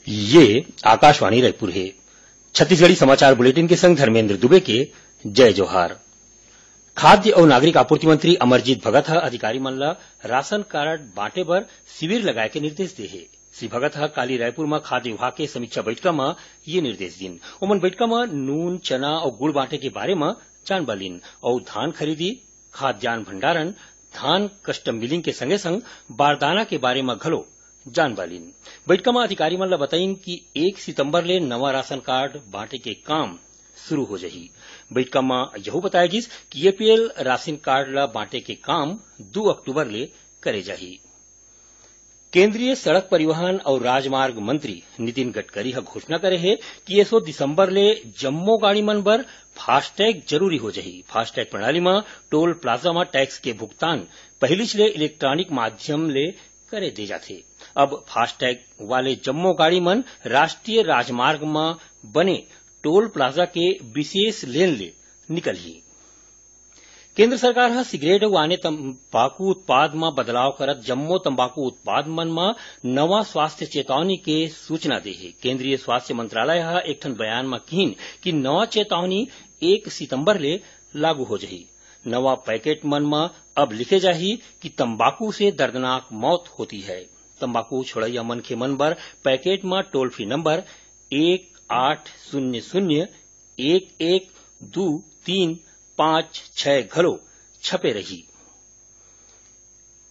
ये आकाशवाणी रायपुर है। छत्तीसगढ़ी समाचार बुलेटिन के संग धर्मेंद्र दुबे के जय जोहार। खाद्य और नागरिक आपूर्ति मंत्री अमरजीत भगत अधिकारी मन ला राशन कारड बांटे बर शिविर लगाए के निर्देश दे हे। श्री भगत काली रायपुर में खाद्य विभाग के समीक्षा बैठक में ये निर्देश दिन। ओमन बैठक में नून, चना और गुड़ बांटे के बारे में जानबा लिन और धान खरीदी, खाद्यान्न भंडारण, धान कस्टम मिलिंग के संगे संग बारदाना के बारे में घलो जानबा लिन। बैठक में अधिकारी मन ला बताइन कि 1 सितंबर ले नवा राशन कार्ड बांटे के काम शुरू हो जाही। बैठक में यह बताया गिस कि एपीएल राशन कार्ड ला बांटे के काम 2 अक्टूबर ले करे जाही। केंद्रीय सड़क परिवहन और राजमार्ग मंत्री नितिन गडकरी घोषणा करे है कि 1 दिसंबर ले जम्मो गाड़ी मन बर फास्टैग जरूरी हो जाही। फास्टैग प्रणाली में टोल प्लाजा में टैक्स के भुगतान पहली ले इलेक्ट्रॉनिक माध्यम ले करे दे जाथे। अब फास्टैग वाले जम्मो गाड़ी मन राष्ट्रीय राजमार्ग में बने टोल प्लाजा के विशेष लेन ले निकलही। केंद्र सरकार सिगरेट और अन्य तंबाकू उत्पाद में बदलाव करत जम्मो तंबाकू उत्पाद मन में नवा स्वास्थ्य चेतावनी के सूचना दे है। केंद्रीय स्वास्थ्य मंत्रालय एक ठन बयान में कहिन कि नवा चेतावनी 1 सितंबर ले लागू हो जाही। नवा पैकेट मन में अब लिखे जाही कि तंबाकू से दर्दनाक मौत होती है। तंबाकू छोड़ैया मन के मन बर पैकेट में टोल फ्री नंबर 1800-112356 घलो छपे रही।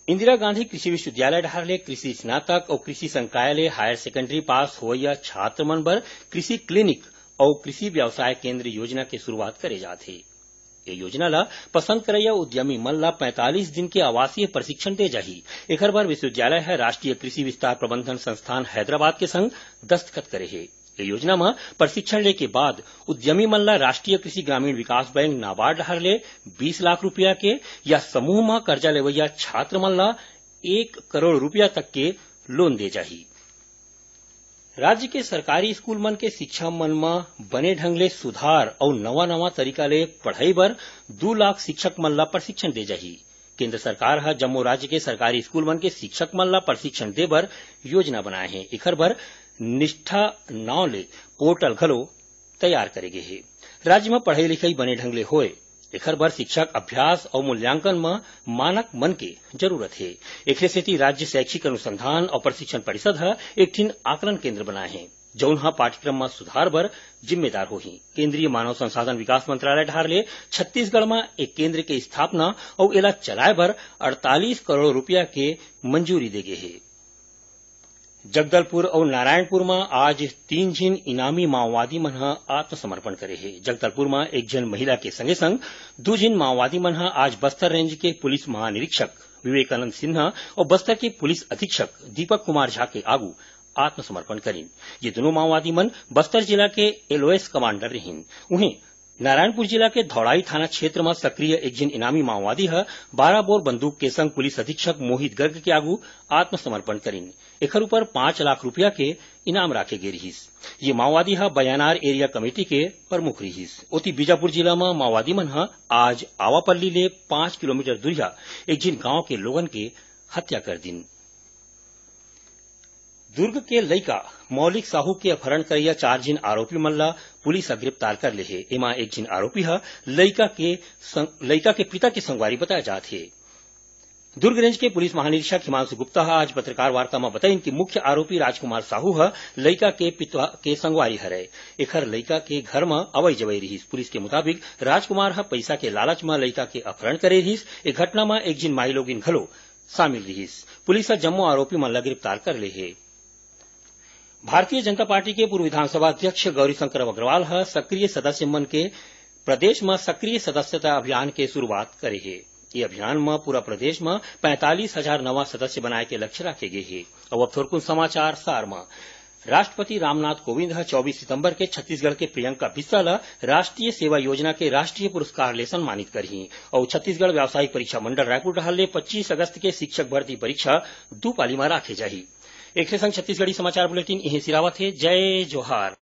इंदिरा गांधी कृषि विश्वविद्यालय ढार ले कृषि स्नातक और कृषि संकाय ले हायर सेकेंडरी पास होइया छात्र मन बर कृषि क्लिनिक और कृषि व्यवसाय केंद्र योजना के शुरुआत करे जाथे। ये योजना ला पसंद करैया उद्यमी मन ला 45 दिन के आवासीय प्रशिक्षण दे जाही। एकर बर विश्वविद्यालय राष्ट्रीय कृषि विस्तार प्रबंधन संस्थान हैदराबाद के संग दस्तखत करे है। ये योजना में प्रशिक्षण ले के बाद उद्यमी मन ला राष्ट्रीय कृषि ग्रामीण विकास बैंक नाबार्ड हर ले 20 लाख रुपया के या समूह में कर्जा लेवैया छात्र मन ला 1 करोड़ रुपया तक के लोन दे जाही। राज्य के सरकारी स्कूल मन के शिक्षा मन में बने ढंग ले सुधार और नवा तरीका ले पढ़ाई बर 2 लाख शिक्षक मन ला प्रशिक्षण दे जाही। केंद्र सरकार जम्मू राज्य के सरकारी स्कूल मन के शिक्षक मन ला प्रशिक्षण दे बर योजना बनाए हैं। एकर बर निष्ठा नाव ले पोर्टल घलो तैयार करे गे हे। राज्य में पढ़ाई लिखाई बने ढंग ले होए एकर बर शिक्षक अभ्यास और मूल्यांकन में मानक मन के जरूरत है। एक सेती राज्य शैक्षिक अनुसंधान और प्रशिक्षण परिषद एक ठिन आकलन केंद्र बनाए हैं जौन पाठ्यक्रम में सुधार बर जिम्मेदार होही। केंद्रीय मानव संसाधन विकास मंत्रालय ढार ले छत्तीसगढ़ में एक केंद्र के स्थापना और एला चलाए बर 48 करोड़ रुपया के मंजूरी दे गे है। जगदलपुर और नारायणपुर में आज 3 झिन इनामी माओवादी मन आत्मसमर्पण करे है। जगदलपुर में एक जन महिला के संगे संग 2 झिन माओवादी मन आज बस्तर रेंज के पुलिस महानिरीक्षक विवेकानंद सिन्हा और बस्तर के पुलिस अधीक्षक दीपक कुमार झा के आगू आत्मसमर्पण करीन। ये दोनों माओवादी मन बस्तर जिला के एलओएस कमांडर रहीन। उन्हें नारायणपुर जिला के धौड़ाई थाना क्षेत्र में सक्रिय एक जन इनामी माओवादी 12 बोर बंदूक के संग पुलिस अधीक्षक मोहित गर्ग के आगू आत्मसमर्पण करीन। एकर ऊपर 5 लाख रुपया के इनाम राखे गे रहीस। ये माओवादी बयानार एरिया कमेटी के प्रमुख रहीस। ओती बीजापुर जिला में माओवादी मन आज आवापल्ली ले 5 किलोमीटर दूरिया एक जिन गांव के लोगन के हत्या कर दिन। दुर्ग के लइका मौलिक साहू के अपहरण करैया 4 जिन आरोपी मन ला पुलिस गिरफ्तार कर ले है। एमा एक जिन आरोपी लइका के पिता के संगवारी बताया जात है। दुर्ग रेंज के पुलिस महानिरीक्षक हिमांशु गुप्ता आज पत्रकार वार्ता में बताइन कि मुख्य आरोपी राजकुमार साहू लइका के पिता के संगवारी हरे। एखर लइका के घर में अवई जवई रहीस। पुलिस के मुताबिक राजकुमार पैसा के लालच में लइका के अपहरण करे रहीस। एक घटना में एक जिन माई लोगिन घलो शामिल रहीस। पुलिस जम्मो आरोपी मन ला गिरफ्तार कर ले है। भारतीय जनता पार्टी के पूर्व विधानसभा अध्यक्ष गौरीशंकर अग्रवाल सक्रिय सदस्य मन के प्रदेश में सक्रिय सदस्यता अभियान के शुरुआत करे है। ये अभियान में पूरा प्रदेश में 45,000 नवा सदस्य बनाए के लक्ष्य रखे गए है। अब थोड़कुन समाचार सार में राष्ट्रपति रामनाथ कोविंद 24 सितंबर के छत्तीसगढ़ के प्रियंका बिस्सा ला राष्ट्रीय सेवा योजना के राष्ट्रीय पुरस्कार ले सम्मानित करही और छत्तीसगढ़ व्यावसायिक परीक्षा मंडल रायपुर ढाल ले 25 अगस्त के शिक्षक भर्ती परीक्षा 2 पाली में राखे जाही। एक संग छत्तीसगढ़ी समाचार बुलेटिन यही सिरावत है। जय जोहार।